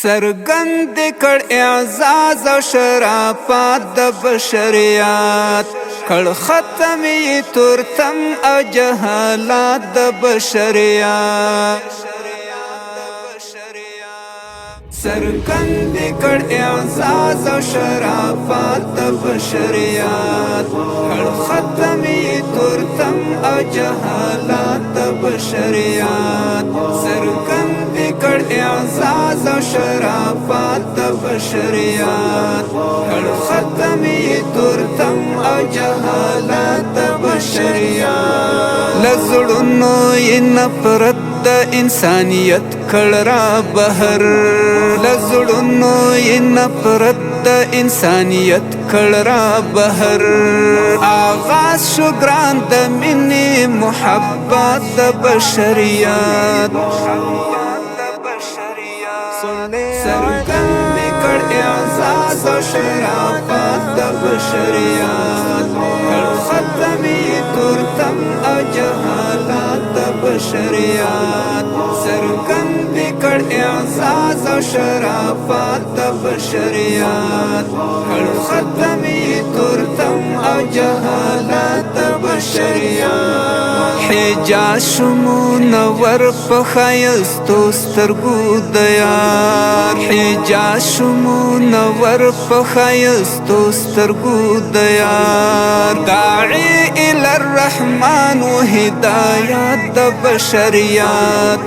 سرګند کړ اعزاز او شرافات د بشریات کړ ختم یې تورتم او جهالات د بشریات سرګند کړ اعزاز او شرافات د بشریات کړ ختم یې تورتم او جهالات د بشریات سرګند کړ اعزاز او شرافات د بشریات کړ ختم یې تورتم او جهالات د بشریات لزړونو یې نفرت د انسانیت کړ را بهر لزړونو یې نفرت د انسانیت کړ را بهر آغاز شو ګران د مینې محبت د بشریات سرګند کړ اعزاز او شرافات د بشریات کړ ختم یې تورتم او جهالات د بشریات سرګند کړ اعزاز او شرافات د بشریات کړ ختم یې تورتم او جهالات د بشریات حجاز شو منور په ښایستو سترګو د یار حجاز شو منور په ښایستو سترګو د یار داعي الی الرحمن و هدایت د بشریات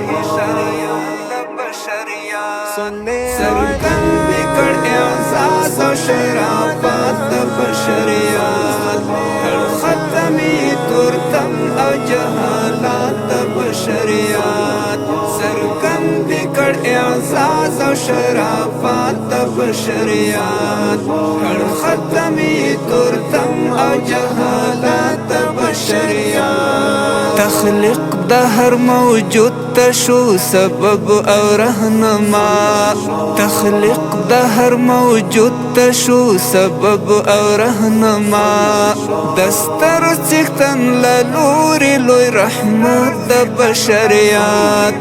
سرګند کړ اعزاز او شرافات د بشریات کړ ختم یې تورتم او جهالات د بشریات سرګند کړ اعزاز او شرافات د بشریات کړ ختم یې تورتم او جهالات د بشریات تخلیق د هر موجود تشو سبب او رهنما تخلیق د هر موجود تشو سبب او رهنما دستر څښتن لوري لوی رحمت د بشریات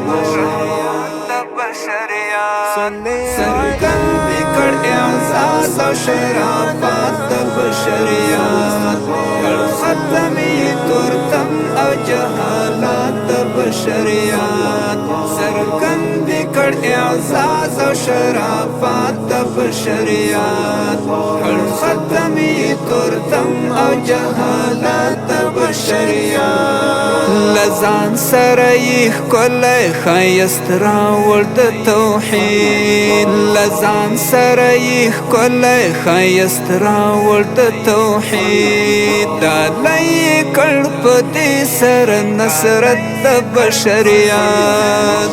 سرګند کړ اعزاز او شرافات د بشریات کړ ختم یې تورتم او جهالات د بشریات سرګند کړ اعزاز او شرافات د بشریات کړ ختم یې تورتم او جهالات د بشریات لزان سره یې ښکلی ښایست راوړ د توحید لزان سره یې ښکلی ښایست راوړ د توحید ډاله یې کړ په دې سره نصرت د بشریات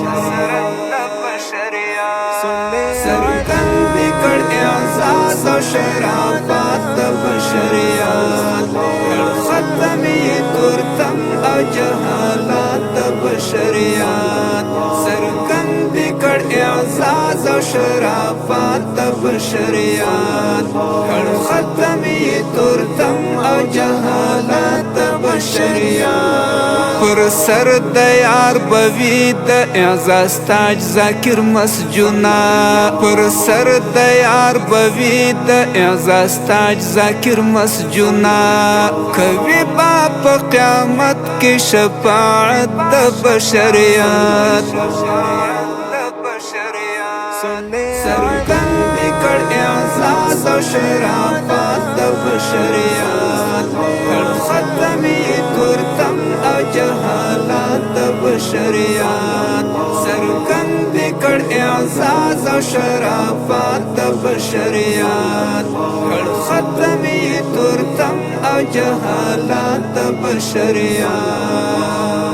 سرګند کړ اعزاز او شرافات د بشریات کړ ختم یې تورتم او جهالات د بشریات سرګند کړ اعزاز او شرافات د بشریات کړ ختم یې تورتم او جهالات د بشریات پر سر د یار بوي د اعزاز تاج ذاکر مسجونا پر سر د یار بوي د اعزاز تاج ذاکر مسجونا کوي با په قیامت کې شفاعت د بشریات سرګند کړ اعزاز او شرافات د بشریات کړ ختم یې تورتم او جهالات د بشریات سرګند کړ اعزاز او شرافات د بشریات کړ ختم یې تورتم او جهالات د بشریات